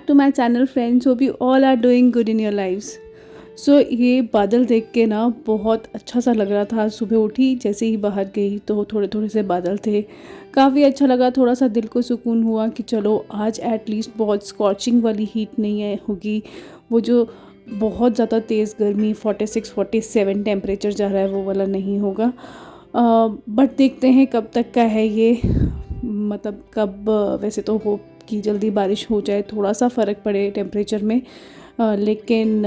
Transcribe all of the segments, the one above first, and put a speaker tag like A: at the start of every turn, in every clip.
A: To my channel friends, hope you all are doing good in your lives. So ये बादल देख के ना बहुत अच्छा सा लग रहा था। सुबह उठी, जैसे ही बाहर गई तो थोड़े थोड़े से बादल थे, काफ़ी अच्छा लगा। थोड़ा सा दिल को सुकून हुआ कि चलो आज एटलीस्ट बहुत स्कॉचिंग वाली हीट नहीं है होगी, वो जो बहुत ज़्यादा तेज़ गर्मी 46-47 टेम्परेचर जा रहा है वो वाला नहीं होगा। बट देखते हैं कब तक का है ये, मतलब कब। वैसे तो होप कि जल्दी बारिश हो जाए, थोड़ा सा फ़र्क पड़े टेम्परेचर में, लेकिन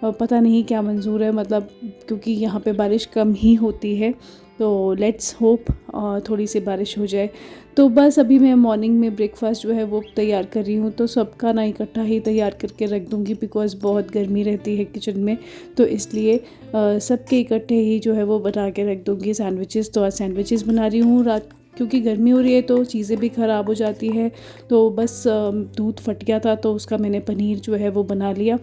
A: पता नहीं क्या मंजूर है, मतलब क्योंकि यहाँ पे बारिश कम ही होती है। तो लेट्स होप थोड़ी सी बारिश हो जाए। तो बस अभी मैं मॉर्निंग में ब्रेकफास्ट जो है वो तैयार कर रही हूँ, तो सबका ना इकट्ठा ही तैयार करके रख दूँगी बिकॉज़ बहुत गर्मी रहती है किचन में। तो इसलिए सबके इकट्ठे ही जो है वो बना के रख दूँगी सैंडविचेस। तो आज सैंडविचेस बना रही हूँ रात, क्योंकि गर्मी हो रही है तो चीज़ें भी ख़राब हो जाती है। तो बस दूध फट गया था तो उसका मैंने पनीर जो है वो बना लिया,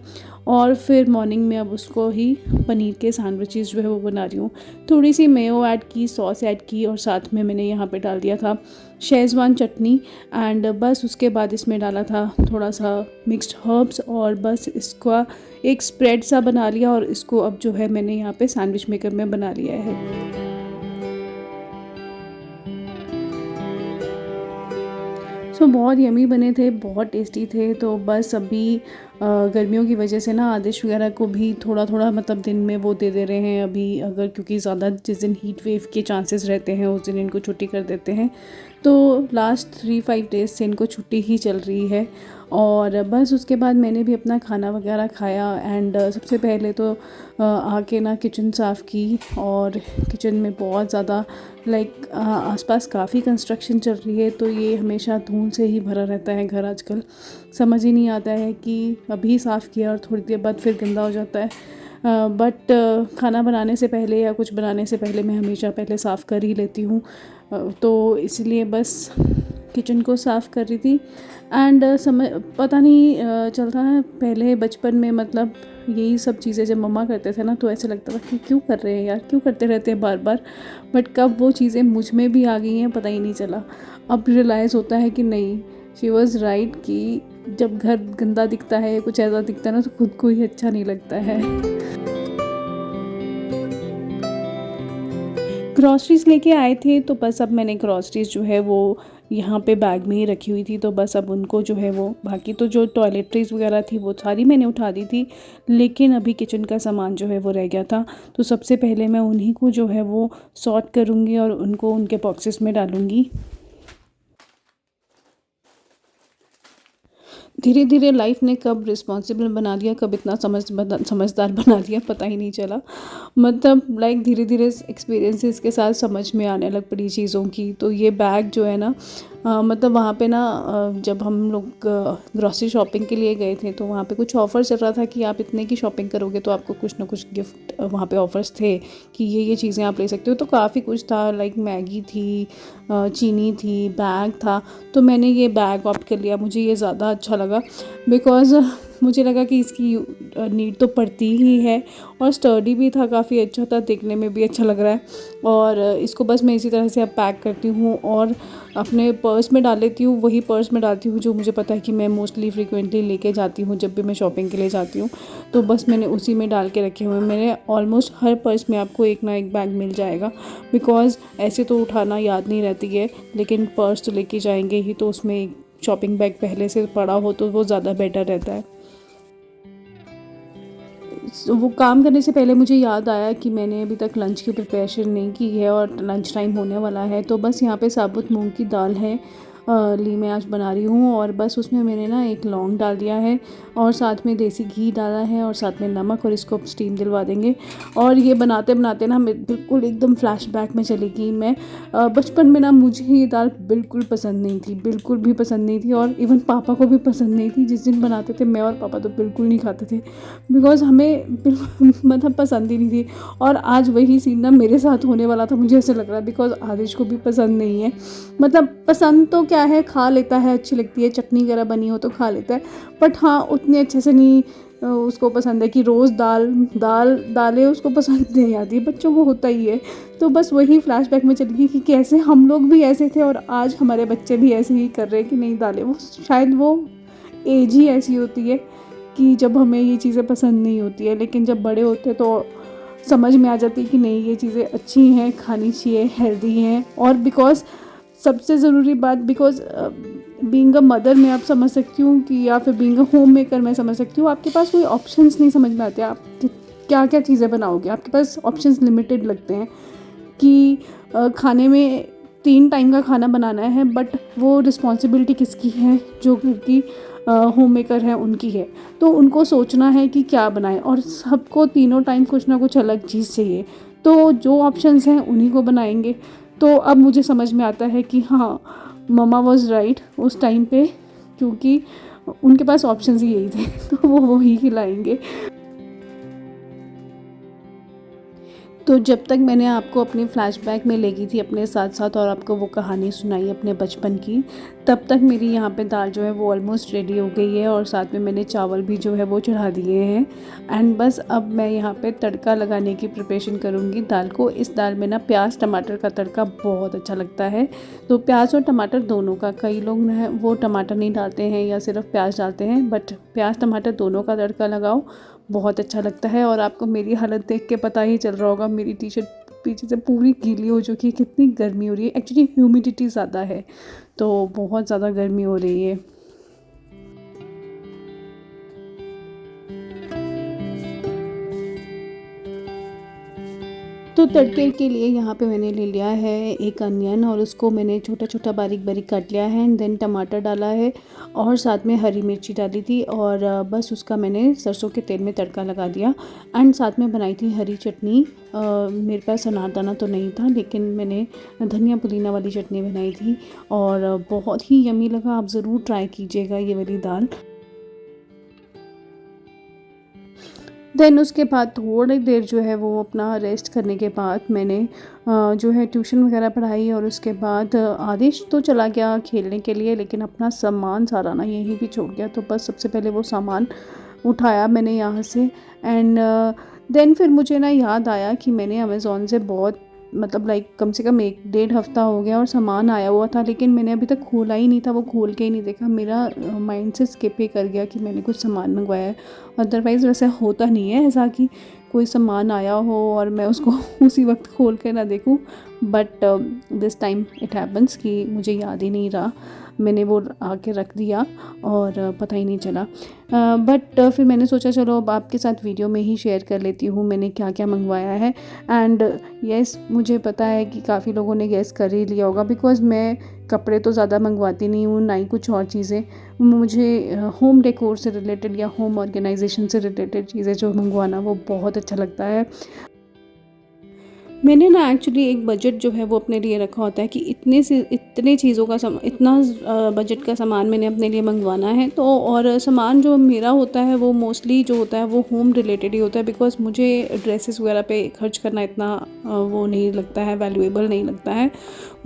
A: और फिर मॉर्निंग में अब उसको ही पनीर के सैंडविचेस जो है वो बना रही हूँ। थोड़ी सी मेयो ऐड की, सॉस ऐड की, और साथ में मैंने यहाँ पे डाल दिया था शेज़वान चटनी। एंड बस उसके बाद इसमें डाला था थोड़ा सा मिक्स्ड हर्ब्स, और बस इसका एक स्प्रेड सा बना लिया, और इसको अब जो है मैंने यहाँ पे सैंडविच मेकर में बना लिया है। बहुत यमी बने थे, बहुत टेस्टी थे। तो बस अभी गर्मियों की वजह से ना आदिश वगैरह को भी थोड़ा थोड़ा मतलब दिन में वो दे रहे हैं अभी, अगर क्योंकि ज़्यादा जिस दिन हीट वेव के चांसेस रहते हैं उस दिन इनको छुट्टी कर देते हैं। तो लास्ट 3-5 डेज़ से इनको छुट्टी ही चल रही है। और बस उसके बाद मैंने भी अपना खाना वगैरह खाया। एंड सबसे पहले तो आके ना किचन साफ़ की, और किचन में बहुत ज़्यादा आसपास काफ़ी कंस्ट्रक्शन चल रही है, तो ये हमेशा धूल से ही भरा रहता है घर आजकल। समझ ही नहीं आता है कि अभी साफ़ किया और थोड़ी देर बाद फिर गंदा हो जाता है। बट खाना बनाने से पहले या कुछ बनाने से पहले मैं हमेशा पहले साफ़ कर ही लेती हूँ। तो इसलिए बस किचन को साफ़ कर रही थी। एंड पता नहीं चलता है, पहले बचपन में मतलब यही सब चीज़ें जब मम्मा करते थे ना तो ऐसे लगता था कि क्यों कर रहे हैं यार, क्यों करते रहते हैं बार बार। बट कब वो चीज़ें मुझ में भी आ गई हैं पता ही नहीं चला। अब रियलाइज़ होता है कि नहीं, शी वॉज़ राइट, कि जब घर गंदा दिखता है, कुछ ऐसा दिखता है ना, तो खुद को ही अच्छा नहीं लगता है। ग्रॉसरीज़ लेके आए थे, तो बस अब मैंने ग्रॉसरीज़ जो है वो यहाँ पे बैग में ही रखी हुई थी, तो बस अब उनको जो है वो, बाकी तो जो टॉयलेटरीज़ वगैरह थी वो सारी मैंने उठा दी थी, लेकिन अभी किचन का सामान जो है वो रह गया था। तो सबसे पहले मैं उन्हीं को जो है वो सॉर्ट करूँगी और उनको उनके बॉक्सेस में डालूँगी। धीरे धीरे लाइफ ने कब रिस्पॉन्सिबल बना दिया, कब इतना समझदार बना दिया, पता ही नहीं चला। मतलब धीरे धीरे एक्सपीरियंसेस के साथ समझ में आने लग पड़ी चीज़ों की। तो ये बैग जो है ना, मतलब वहाँ पे ना जब हम लोग ग्रॉसरी शॉपिंग के लिए गए थे तो वहाँ पे कुछ ऑफ़र चल रहा था कि आप इतने की शॉपिंग करोगे तो आपको कुछ ना कुछ गिफ्ट, वहाँ पे ऑफ़र्स थे कि ये चीज़ें आप ले सकते हो। तो काफ़ी कुछ था, मैगी थी, चीनी थी, बैग था। तो मैंने ये बैग ऑप्ट कर लिया, मुझे ये ज़्यादा अच्छा लगा बिकॉज़ मुझे लगा कि इसकी नीड तो पड़ती ही है, और स्टर्डी भी था, काफ़ी अच्छा था, देखने में भी अच्छा लग रहा है। और इसको बस मैं इसी तरह से अब पैक करती हूँ और अपने पर्स में डाल लेती हूँ। वही पर्स में डालती हूँ जो मुझे पता है कि मैं मोस्टली फ्रिक्वेंटली लेके जाती हूँ जब भी मैं शॉपिंग के लिए जाती हूँ। तो बस मैंने उसी में डाल के रखे हुए हैं। मेरे ऑलमोस्ट हर पर्स में आपको एक ना एक बैग मिल जाएगा, बिकॉज़ ऐसे तो उठाना याद नहीं रहती है, लेकिन पर्स तो लेके जाएंगे ही, तो उसमें एक शॉपिंग बैग पहले से पड़ा हो तो वो ज़्यादा बेटर रहता है। वो काम करने से पहले मुझे याद आया कि मैंने अभी तक लंच की प्रिपरेशन नहीं की है और लंच टाइम होने वाला है। तो बस यहाँ पे साबुत मूंग की दाल है, ली मैं आज बना रही हूँ, और बस उसमें मैंने ना एक लौंग डाल दिया है, और साथ में देसी घी डाला है, और साथ में नमक, और इसको स्टीम दिलवा देंगे। और ये बनाते बनाते ना मैं बिल्कुल एकदम फ्लैशबैक में चली गई। मैं बचपन में ना मुझे ये दाल बिल्कुल पसंद नहीं थी, बिल्कुल भी पसंद नहीं थी, और इवन पापा को भी पसंद नहीं थी। जिस दिन बनाते थे मैं और पापा तो बिल्कुल नहीं खाते थे, बिकॉज़ हमें बिल्कुल मतलब पसंद ही नहीं थी। और आज वही सीन ना मेरे साथ होने वाला था, मुझे ऐसे लग रहा है, बिकॉज़ आदिश को भी पसंद नहीं है। मतलब पसंद तो क्या है, खा लेता है, अच्छी लगती है, चटनी वगैरह बनी हो तो खा लेता है, बट हाँ उतने अच्छे से नहीं। उसको पसंद है कि रोज़ दालें उसको पसंद नहीं आती, बच्चों को होता ही है। तो बस वही फ्लैशबैक में चली गई कि कैसे हम लोग भी ऐसे थे और आज हमारे बच्चे भी ऐसे ही कर रहे हैं कि नहीं दालें, वो शायद वो एज ही ऐसी होती है कि जब हमें ये चीज़ें पसंद नहीं होती है, लेकिन जब बड़े होते हैं तो समझ में आ जाती है कि नहीं, ये चीज़ें अच्छी हैं, खानी चाहिए, हेल्दी हैं। और बिकॉज़ सबसे ज़रूरी बात, बिकॉज़ बीइंग अ मदर मैं आप समझ सकती हूँ कि, या फिर बीइंग अ होम मेकर मैं समझ सकती हूँ, आपके पास कोई ऑप्शंस नहीं समझ में आते, आप क्या क्या चीज़ें बनाओगे, आपके पास ऑप्शंस लिमिटेड लगते हैं कि खाने में 3 टाइम का खाना बनाना है, बट वो रिस्पॉन्सिबिलिटी किसकी है, जो घर की होम मेकर है उनकी है। तो उनको सोचना है कि क्या बनाएं, और सबको तीनों टाइम कुछ ना कुछ अलग चीज़ चाहिए, तो जो ऑप्शंस हैं उन्हीं को बनाएंगे। तो अब मुझे समझ में आता है कि हाँ, मम्मा वाज राइट उस टाइम पे, क्योंकि उनके पास ऑप्शंस ही यही थे तो वो वही खिलाएंगे। तो जब तक मैंने आपको अपनी फ्लैशबैक में ले गई थी अपने साथ साथ, और आपको वो कहानी सुनाई अपने बचपन की, तब तक मेरी यहाँ पे दाल जो है वो ऑलमोस्ट रेडी हो गई है, और साथ में मैंने चावल भी जो है वो चढ़ा दिए हैं। एंड बस अब मैं यहाँ पे तड़का लगाने की प्रिपरेशन करूँगी दाल को। इस दाल में ना प्याज टमाटर का तड़का बहुत अच्छा लगता है, तो प्याज और टमाटर दोनों का, कई लोग ना वो टमाटर नहीं डालते हैं या सिर्फ प्याज डालते हैं, बट प्याज टमाटर दोनों का तड़का लगाओ, बहुत अच्छा लगता है। और आपको मेरी हालत देख के पता ही चल रहा होगा, मेरी टी शर्ट पीछे से पूरी गीली हो चुकी है, कितनी गर्मी हो रही है। एक्चुअली ह्यूमिडिटी ज़्यादा है, तो बहुत ज़्यादा गर्मी हो रही है। तो तड़के के लिए यहाँ पे मैंने ले लिया है एक अनियन, और उसको मैंने छोटा छोटा बारीक बारीक काट लिया है। एंड देन टमाटर डाला है, और साथ में हरी मिर्ची डाली थी, और बस उसका मैंने सरसों के तेल में तड़का लगा दिया। एंड साथ में बनाई थी हरी चटनी। मेरे पास अनारदाना तो नहीं था, लेकिन मैंने धनिया पुदीना वाली चटनी बनाई थी, और बहुत ही यमी लगा। आप ज़रूर ट्राई कीजिएगा ये वाली दाल। देन उसके बाद थोड़ी देर जो है वो अपना रेस्ट करने के बाद मैंने जो है ट्यूशन वगैरह पढ़ाई, और उसके बाद आदेश तो चला गया खेलने के लिए, लेकिन अपना सामान सारा ना यहीं भी छोड़ गया। तो बस सबसे पहले वो सामान उठाया मैंने यहाँ से। एंड देन फिर मुझे ना याद आया कि मैंने अमेज़ोन से बहुत, मतलब लाइक कम से कम 1 डेढ़ हफ्ता हो गया और सामान आया हुआ था, लेकिन मैंने अभी तक खोला ही नहीं था, वो खोल के ही नहीं देखा। मेरा माइंड से स्किप ही कर गया कि मैंने कुछ सामान मंगवाया है। अदरवाइज़ वैसे होता नहीं है ऐसा कि कोई सामान आया हो और मैं उसको उसी वक्त खोल के ना देखूं, but this time it happens कि मुझे याद ही नहीं रहा, मैंने वो आके रख दिया और पता ही नहीं चला। बट फिर मैंने सोचा चलो अब आपके साथ वीडियो में ही शेयर कर लेती हूँ मैंने क्या क्या मंगवाया है। एंड यस, मुझे पता है कि काफ़ी लोगों ने गेस कर ही लिया होगा, बिकॉज़ मैं कपड़े तो ज़्यादा मंगवाती नहीं हूँ, ना ही कुछ और चीज़ें। मुझे होम डेकोर से रिलेटेड या होम ऑर्गेनाइजेशन से रिलेटेड चीज़ें जो मंगवाना वो बहुत अच्छा लगता है। मैंने ना एक्चुअली एक बजट जो है वो अपने लिए रखा होता है कि इतने चीज़ों का इतना बजट का सामान मैंने अपने लिए मंगवाना है। तो और सामान जो मेरा होता है वो मोस्टली जो होता है वो होम रिलेटेड ही होता है, बिकॉज़ मुझे ड्रेसेस वगैरह पे खर्च करना इतना वो नहीं लगता है, वैल्यूएबल नहीं लगता है।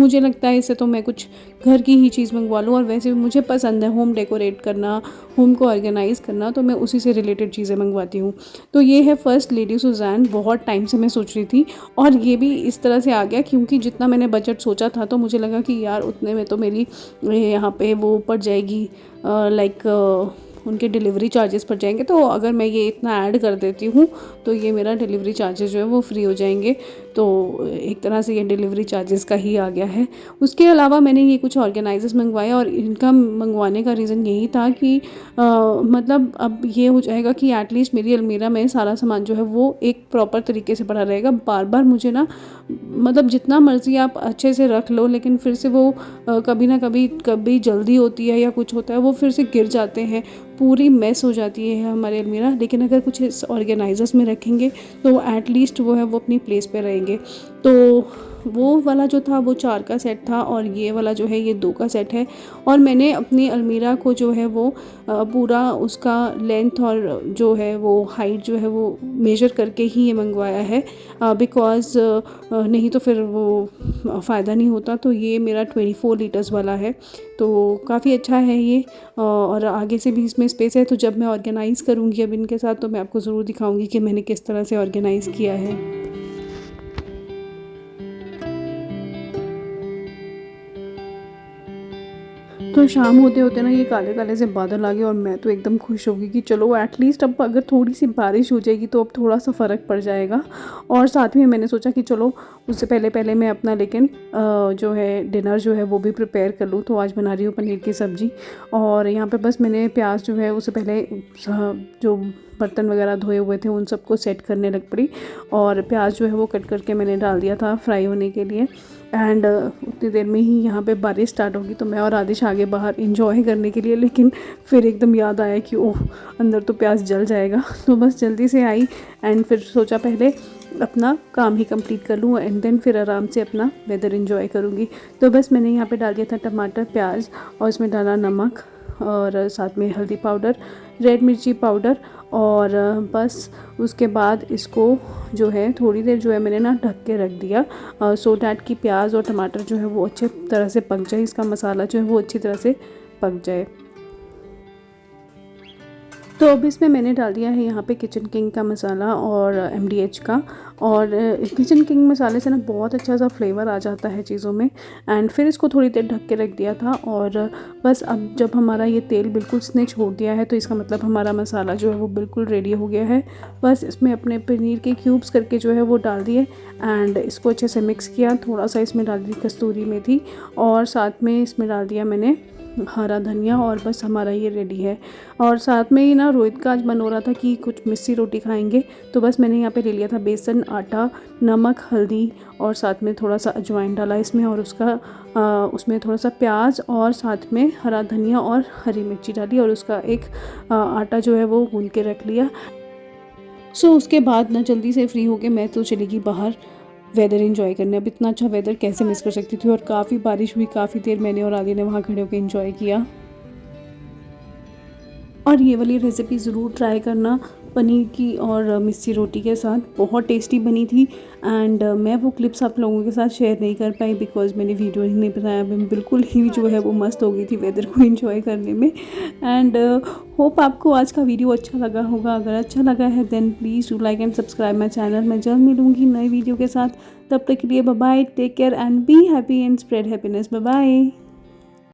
A: मुझे लगता है इससे तो मैं कुछ घर की ही चीज़ मंगवा लूँ, और वैसे भी मुझे पसंद है होम डेकोरेट करना, होम को ऑर्गेनाइज़ करना, तो मैं उसी से रिलेटेड चीज़ें मंगवाती हूँ। तो ये है फर्स्ट लेडी सुज़ैन, बहुत टाइम से मैं सोच रही थी, और ये भी इस तरह से आ गया क्योंकि जितना मैंने बजट सोचा था तो मुझे लगा कि यार उतने में तो मेरी यहाँ पे वो पड़ जाएगी, लाइक उनके डिलीवरी चार्जेस पड़ जाएंगे। तो अगर मैं ये इतना ऐड कर देती हूँ तो ये मेरा डिलीवरी चार्जेस जो है वो फ्री हो जाएंगे। तो एक तरह से ये डिलीवरी चार्जेस का ही आ गया है। उसके अलावा मैंने ये कुछ ऑर्गेनाइजर्स मंगवाए, और इनका मंगवाने का रीज़न यही था कि मतलब अब ये हो जाएगा कि एटलीस्ट मेरी अलमीरा में सारा सामान जो है वो एक प्रॉपर तरीके से पड़ा रहेगा। बार बार मुझे ना, मतलब जितना मर्ज़ी आप अच्छे से रख लो, लेकिन फिर से वो कभी ना कभी जल्दी होती है या कुछ होता है, वो फिर से गिर जाते हैं, पूरी मेस हो जाती है हमारे अलमीरा। लेकिन अगर कुछ इस ऑर्गेनाइजर्स में रखेंगे तो एटलीस्ट वो है वो अपनी प्लेस पे रहेंगे। तो वो वाला जो था वो 4 का सेट था, और ये वाला जो है ये 2 का सेट है। और मैंने अपनी अलमीरा को जो है वो पूरा उसका लेंथ और जो है वो हाइट जो है वो मेजर करके ही ये मंगवाया है, बिकॉज़ नहीं तो फिर वो फ़ायदा नहीं होता। तो ये मेरा 24 लीटर्स वाला है, तो काफ़ी अच्छा है ये, और आगे से भी इसमें स्पेस है। तो जब मैं ऑर्गेनाइज़ करूँगी अब इनके साथ तो मैं आपको ज़रूर दिखाऊँगी कि मैंने किस तरह से ऑर्गेनाइज़ किया है। तो शाम होते होते ना ये काले काले से बादल आ गए और मैं तो एकदम खुश हो गई कि चलो एटलीस्ट अब अगर थोड़ी सी बारिश हो जाएगी तो अब थोड़ा सा फ़र्क पड़ जाएगा। और साथ में मैंने सोचा कि चलो उससे पहले पहले मैं अपना लेकिन जो है डिनर जो है वो भी प्रिपेयर कर लूँ। तो आज बना रही हूँ पनीर की सब्ज़ी। और यहाँ पे बस मैंने प्याज जो है उससे पहले जो बर्तन वगैरह धोए हुए थे उन सबको सेट करने लग पड़ी। और प्याज जो है वो कट करके मैंने डाल दिया था फ्राई होने के लिए। एंड उतनी देर में ही यहाँ पे बारिश स्टार्ट होगी तो मैं और आदिश आगे बाहर इंजॉय करने के लिए, लेकिन फिर एकदम याद आया कि ओह अंदर तो प्याज जल जाएगा। तो बस जल्दी से आई एंड फिर सोचा पहले अपना काम ही कंप्लीट कर लूँ एंड देन फिर आराम से अपना वेदर इंजॉय करूँगी। तो बस मैंने यहाँ पे डाल दिया था टमाटर प्याज और इसमें डाला नमक और साथ में हल्दी पाउडर, रेड मिर्ची पाउडर। और बस उसके बाद इसको जो है थोड़ी देर जो है मैंने ना ढक के रख दिया सो डैट कि प्याज और टमाटर जो है वो अच्छे तरह से पक जाए, इसका मसाला जो है वो अच्छी तरह से पक जाए। तो अब इसमें मैंने डाल दिया है यहाँ पे किचन किंग का मसाला और MDH का। और किचन किंग मसाले से ना बहुत अच्छा सा फ्लेवर आ जाता है चीज़ों में। एंड फिर इसको थोड़ी देर ढक के रख दिया था। और बस अब जब हमारा ये तेल बिल्कुल इसने छोड़ दिया है तो इसका मतलब हमारा मसाला जो है वो बिल्कुल रेडी हो गया है। बस इसमें अपने पनीर के क्यूब्स करके जो है वो डाल दिए एंड इसको अच्छे से मिक्स किया। थोड़ा सा इसमें डाल दी कस्तूरी मेथी और साथ में इसमें डाल दिया मैंने हरा धनिया और बस हमारा ये रेडी है। और साथ में ही ना रोहित का आज मन हो रहा था कि कुछ मिस्सी रोटी खाएंगे तो बस मैंने यहाँ पे ले लिया था बेसन, आटा, नमक, हल्दी और साथ में थोड़ा सा अजवाइन डाला इसमें। और उसमें थोड़ा सा प्याज और साथ में हरा धनिया और हरी मिर्ची डाली और उसका एक आटा जो है वो गूंद के रख लिया। सो उसके बाद ना जल्दी से फ्री होके मैं तो चली गई बाहर वेदर एंजॉय करने। अब इतना अच्छा वेदर कैसे मिस कर सकती थी। और काफ़ी बारिश हुई, काफ़ी देर मैंने और आदि ने वहाँ खड़े होकर एंजॉय किया। और ये वाली रेसिपी ज़रूर ट्राई करना पनीर की और मिस्सी रोटी के साथ, बहुत टेस्टी बनी थी। एंड मैं वो क्लिप्स आप लोगों के साथ शेयर नहीं कर पाई बिकॉज़ मैंने वीडियो ही नहीं बनाया। मैं बिल्कुल ही जो है वो मस्त हो गई थी वेदर को एंजॉय करने में। एंड होप आपको आज का वीडियो अच्छा लगा होगा। अगर अच्छा लगा है then please do like and subscribe my channel. मैं जल्द मिलूँगी नए वीडियो के साथ, तब तक के लिए bye bye, take care and be happy and spread happiness. Bye bye.